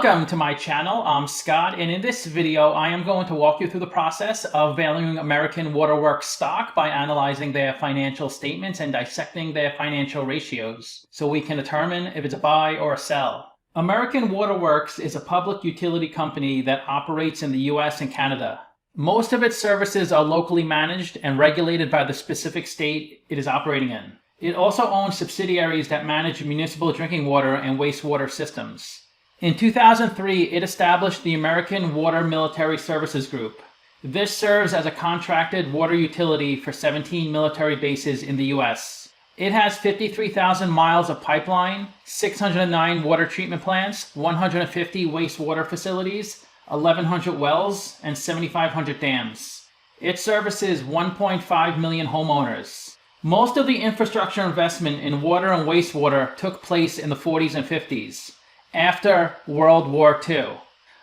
Welcome to my channel. I'm Scott, and in this video I am going to walk you through the process of valuing American Waterworks stock by analyzing their financial statements and dissecting their financial ratios so we can determine if it's a buy or a sell. American Waterworks is a public utility company that operates in the US and Canada. Most of its services are locally managed and regulated by the specific state it is operating in. It also owns subsidiaries that manage municipal drinking water and wastewater systems. In 2003, it established the American Water Military Services Group. This serves as a contracted water utility for 17 military bases in the US. It has 53,000 miles of pipeline, 609 water treatment plants, 150 wastewater facilities, 1,100 wells, and 7,500 dams. It services 1.5 million homeowners. Most of the infrastructure investment in water and wastewater took place in the 40s and 50s. After World War II.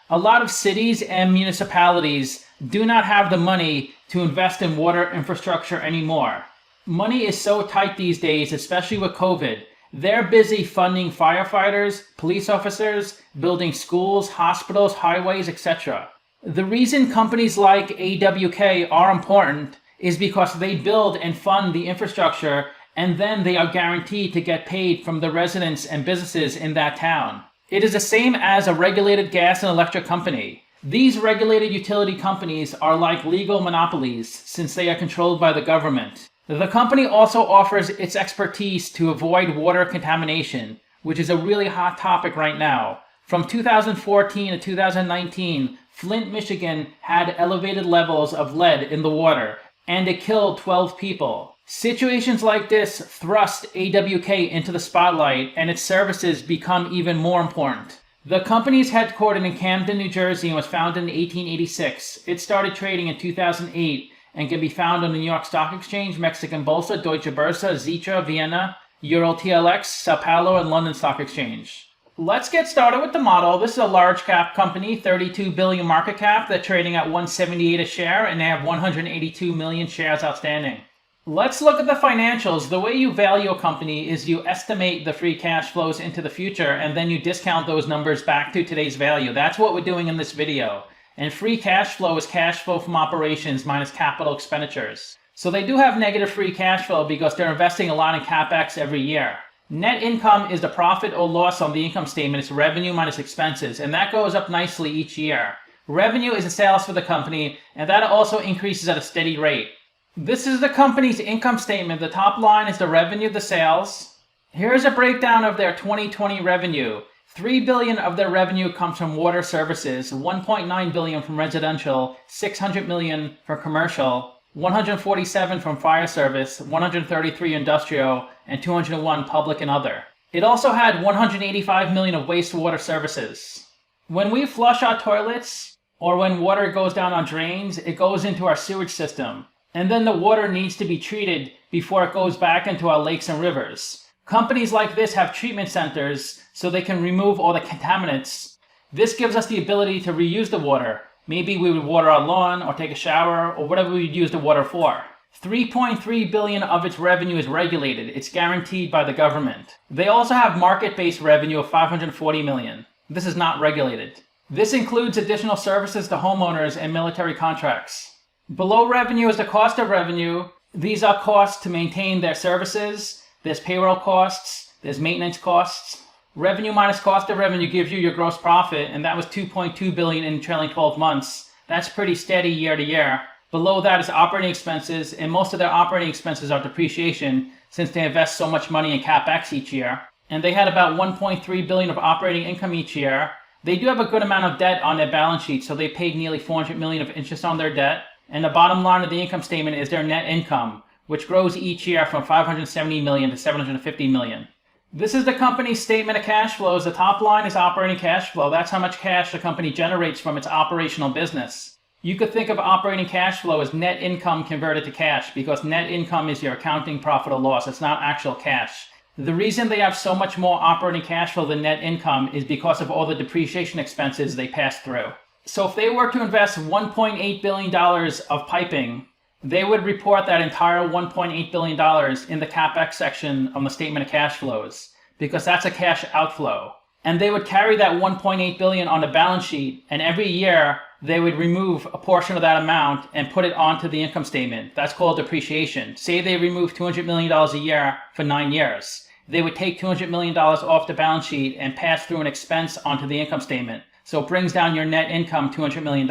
A lot of cities and municipalities do not have the money to invest in water infrastructure anymore. Money is so tight these days, especially with COVID. They're busy funding firefighters, police officers, building schools, hospitals, highways, etc. The reason companies like AWK are important is because they build and fund the infrastructure, and then they are guaranteed to get paid from the residents and businesses in that town. It is the same as a regulated gas and electric company. These regulated utility companies are like legal monopolies since they are controlled by the government. The company also offers its expertise to avoid water contamination, which is a really hot topic right now. From 2014 to 2019, Flint, Michigan had elevated levels of lead in the water, and it killed 12 people. Situations like this thrust AWK into the spotlight, and its services become even more important. The company is headquartered in Camden, New Jersey, and was founded in 1886. It started trading in 2008 and can be found on the New York Stock Exchange, Mexican Bolsa, Deutsche Börse, Xetra, Vienna, Euro TLX, Sao Paulo, and London Stock Exchange. Let's get started with the model. This is a large cap company, 32 billion market cap. They're trading at 178 a share, and they have 182 million shares outstanding. Let's look at the financials. The way you value a company is you estimate the free cash flows into the future, and then you discount those numbers back to today's value. That's what we're doing in this video. And free cash flow is cash flow from operations minus capital expenditures. So they do have negative free cash flow because they're investing a lot in CapEx every year. Net income is the profit or loss on the income statement. It's revenue minus expenses, and that goes up nicely each year. Revenue is the sales for the company, and that also increases at a steady rate. This is the company's income statement. The top line is the revenue, the sales. Here's a breakdown of their 2020 revenue. $3 billion of their revenue comes from water services, $1.9 billion from residential, $600 million for commercial, $147 from fire service, $133 industrial, and $201 public and other. It also had $185 million of wastewater services. When we flush our toilets, or when water goes down on drains, it goes into our sewage system. And then the water needs to be treated before it goes back into our lakes and rivers. Companies like this have treatment centers so they can remove all the contaminants. This gives us the ability to reuse the water. Maybe we would water our lawn or take a shower or whatever we would use the water for. $3.3 billion of its revenue is regulated. It's guaranteed by the government. They also have market-based revenue of $540 million. This is not regulated. This includes additional services to homeowners and military contracts. Below revenue is the cost of revenue. These are costs to maintain their services. There's payroll costs. There's maintenance costs. Revenue minus cost of revenue gives you your gross profit, and that was $2.2 billion in trailing 12 months. That's pretty steady year to year. Below that is operating expenses, and most of their operating expenses are depreciation since they invest so much money in CapEx each year. And they had about $1.3 billion of operating income each year. They do have a good amount of debt on their balance sheet, so they paid nearly $400 million of interest on their debt. And the bottom line of the income statement is their net income, which grows each year from $570 million to $750 million. This is the company's statement of cash flows. The top line is operating cash flow. That's how much cash the company generates from its operational business. You could think of operating cash flow as net income converted to cash because net income is your accounting profit or loss. It's not actual cash. The reason they have so much more operating cash flow than net income is because of all the depreciation expenses they pass through. So if they were to invest $1.8 billion of piping, they would report that entire $1.8 billion in the CapEx section of the statement of cash flows because that's a cash outflow. and they would carry that 1.8 billion on the balance sheet, and every year they would remove a portion of that amount and put it onto the income statement. That's called depreciation. Say they remove $200 million a year for 9 years. They would take $200 million off the balance sheet and pass through an expense onto the income statement. So it brings down your net income $200 million.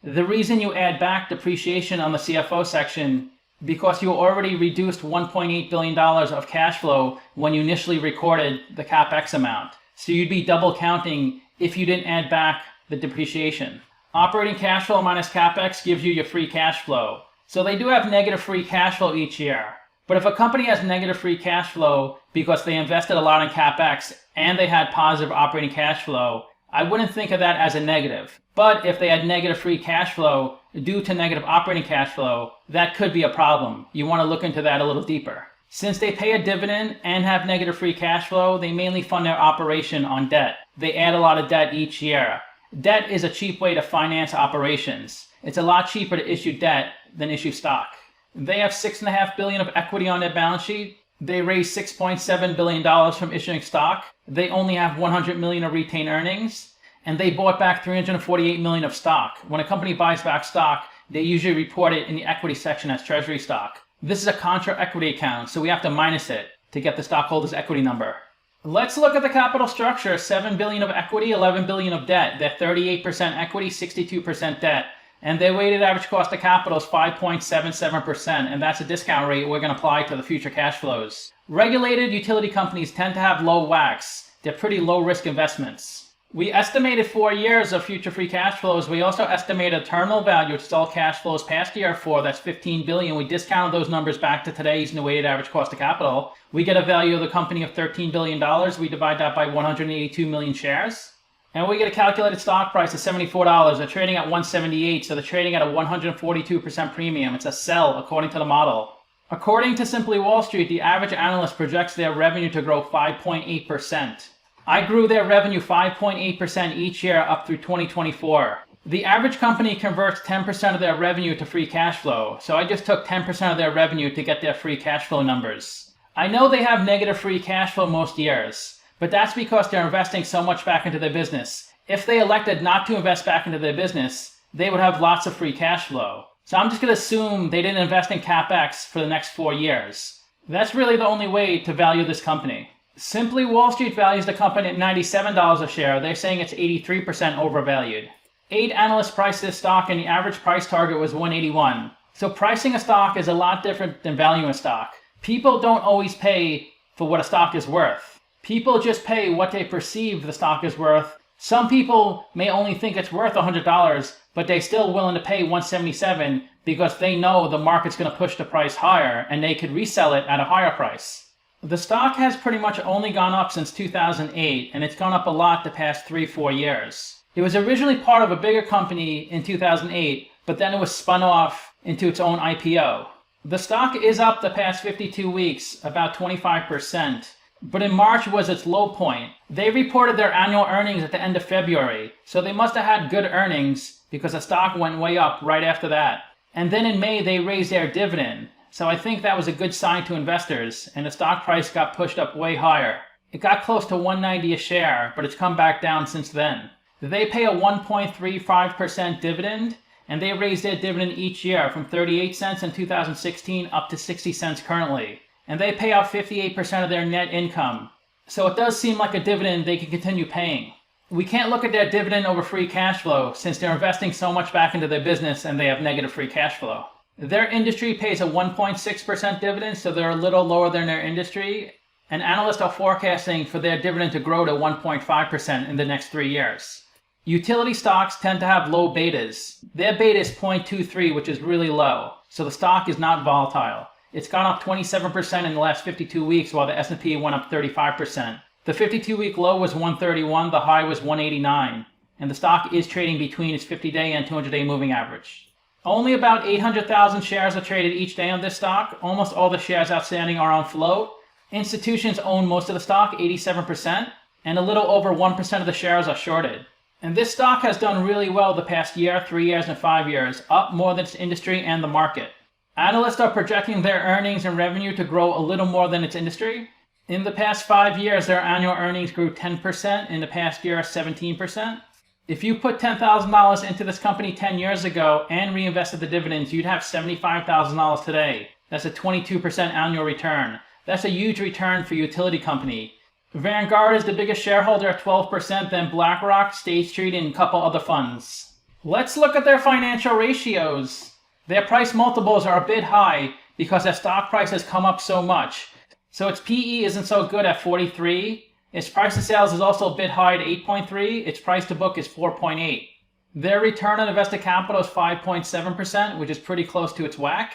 The reason you add back depreciation on the CFO section, because you already reduced $1.8 billion of cash flow when you initially recorded the CapEx amount. So you'd be double counting if you didn't add back the depreciation. Operating cash flow minus CapEx gives you your free cash flow. So they do have negative free cash flow each year. But if a company has negative free cash flow because they invested a lot in CapEx and they had positive operating cash flow, I wouldn't think of that as a negative. But if they had negative free cash flow due to negative operating cash flow, that could be a problem. You want to look into that a little deeper. Since they pay a dividend and have negative free cash flow, they mainly fund their operation on debt. They add a lot of debt each year. Debt is a cheap way to finance operations. It's a lot cheaper to issue debt than issue stock. They have $6.5 billion of equity on their balance sheet. They raised $6.7 billion from issuing stock. They only have $100 million of retained earnings. And they bought back $348 million of stock. When a company buys back stock, they usually report it in the equity section as treasury stock. This is a contra equity account, so we have to minus it to get the stockholders' equity number. Let's look at the capital structure. $7 billion of equity, $11 billion of debt. They're 38% equity, 62% debt. And their weighted average cost of capital is 5.77%, and that's a discount rate we're going to apply to the future cash flows. Regulated utility companies tend to have low WACCs. They're pretty low-risk investments. We estimated 4 years of future free cash flows. We also estimated a terminal value, which is all cash flows past year 4. That's $15 billion. We discounted those numbers back to today using the weighted average cost of capital. We get a value of the company of $13 billion. We divide that by 182 million shares. And we get a calculated stock price of $74. They're trading at 178, so they're trading at a 142% premium. It's a sell according to the model. According to Simply Wall Street, the average analyst projects their revenue to grow 5.8%. I grew their revenue 5.8% each year up through 2024. The average company converts 10% of their revenue to free cash flow, so I just took 10% of their revenue to get their free cash flow numbers. I know they have negative free cash flow most years, but that's because they're investing so much back into their business. If they elected not to invest back into their business, they would have lots of free cash flow. So I'm just going to assume they didn't invest in CapEx for the next 4 years. That's really the only way to value this company. Simply Wall Street values the company at $97 a share. They're saying it's 83% overvalued. 8 analysts priced this stock and the average price target was 181. So pricing a stock is a lot different than valuing a stock. People don't always pay for what a stock is worth. People just pay what they perceive the stock is worth. Some people may only think it's worth $100, but they're still willing to pay $177 because they know the market's going to push the price higher and they could resell it at a higher price. The stock has pretty much only gone up since 2008, and it's gone up a lot the past 3-4 years. It was originally part of a bigger company in 2008, but then it was spun off into its own IPO. The stock is up the past 52 weeks, about 25%, but in March was its low point. They reported their annual earnings at the end of February, so they must have had good earnings because the stock went way up right after that. And then in May, they raised their dividend. So I think that was a good sign to investors, and the stock price got pushed up way higher. It got close to $190 a share, but it's come back down since then. They pay a 1.35% dividend, and they raise their dividend each year from 38 cents in 2016 up to 60 cents currently. And they pay out 58% of their net income. So it does seem like a dividend they can continue paying. We can't look at their dividend over free cash flow since they're investing so much back into their business and they have negative free cash flow. Their industry pays a 1.6% dividend, so they're a little lower than their industry, and analysts are forecasting for their dividend to grow to 1.5% in the next 3 years. Utility stocks tend to have low betas. Their beta is 0.23, which is really low, so the stock is not volatile. It's gone up 27% in the last 52 weeks, while the S&P went up 35%. The 52-week low was 131, the high was 189, and the stock is trading between its 50-day and 200-day moving average. Only about 800,000 shares are traded each day on this stock. Almost all the shares outstanding are on float. Institutions own most of the stock, 87%, and a little over 1% of the shares are shorted. And this stock has done really well the past year, 3 years, and 5 years, up more than its industry and the market. Analysts are projecting their earnings and revenue to grow a little more than its industry. In the past 5 years, their annual earnings grew 10%. In the past year, 17%. If you put $10,000 into this company 10 years ago and reinvested the dividends, you'd have $75,000 today. That's a 22% annual return. That's a huge return for a utility company. Vanguard is the biggest shareholder at 12%, then BlackRock, State Street, and a couple other funds. Let's look at their financial ratios. Their price multiples are a bit high because their stock price has come up so much. So its PE isn't so good at 43. Its price to sales is also a bit high at 8.3. Its price to book is 4.8. Their return on invested capital is 5.7%, which is pretty close to its WACC.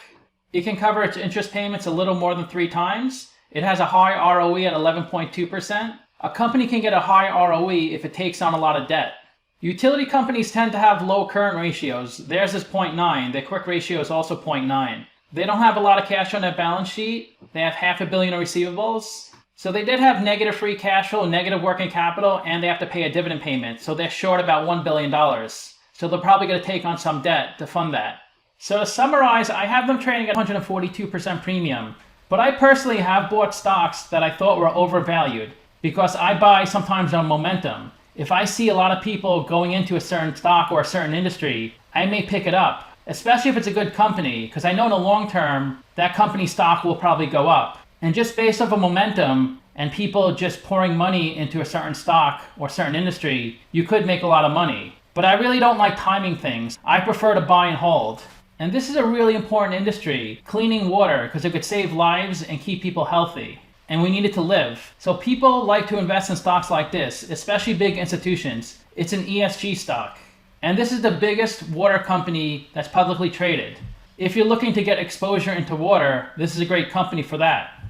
It can cover its interest payments a little more than 3 times. It has a high ROE at 11.2%. A company can get a high ROE if it takes on a lot of debt. Utility companies tend to have low current ratios. Theirs is 0.9. Their quick ratio is also 0.9. They don't have a lot of cash on their balance sheet. They have $500 million in receivables. So they did have negative free cash flow, negative working capital, and they have to pay a dividend payment. So they're short about $1 billion. So they're probably going to take on some debt to fund that. So to summarize, I have them trading at 142% premium. But I personally have bought stocks that I thought were overvalued because I buy sometimes on momentum. If I see a lot of people going into a certain stock or a certain industry, I may pick it up, especially if it's a good company, because I know in the long term, that company's stock will probably go up. And just based off of momentum and people just pouring money into a certain stock or certain industry, you could make a lot of money. But I really don't like timing things. I prefer to buy and hold. And this is a really important industry, cleaning water, because it could save lives and keep people healthy. And we need it to live. So people like to invest in stocks like this, especially big institutions. It's an ESG stock. And this is the biggest water company that's publicly traded. If you're looking to get exposure into water, this is a great company for that.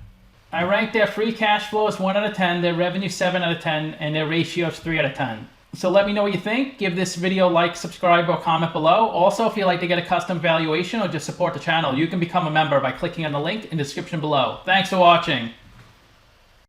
I rank their free cash flow as 1 out of 10, their revenue 7 out of 10, and their ratio is 3 out of 10. So let me know what you think. Give this video a like, subscribe, or comment below. Also, if you'd like to get a custom valuation or just support the channel, you can become a member by clicking on the link in the description below. Thanks for watching.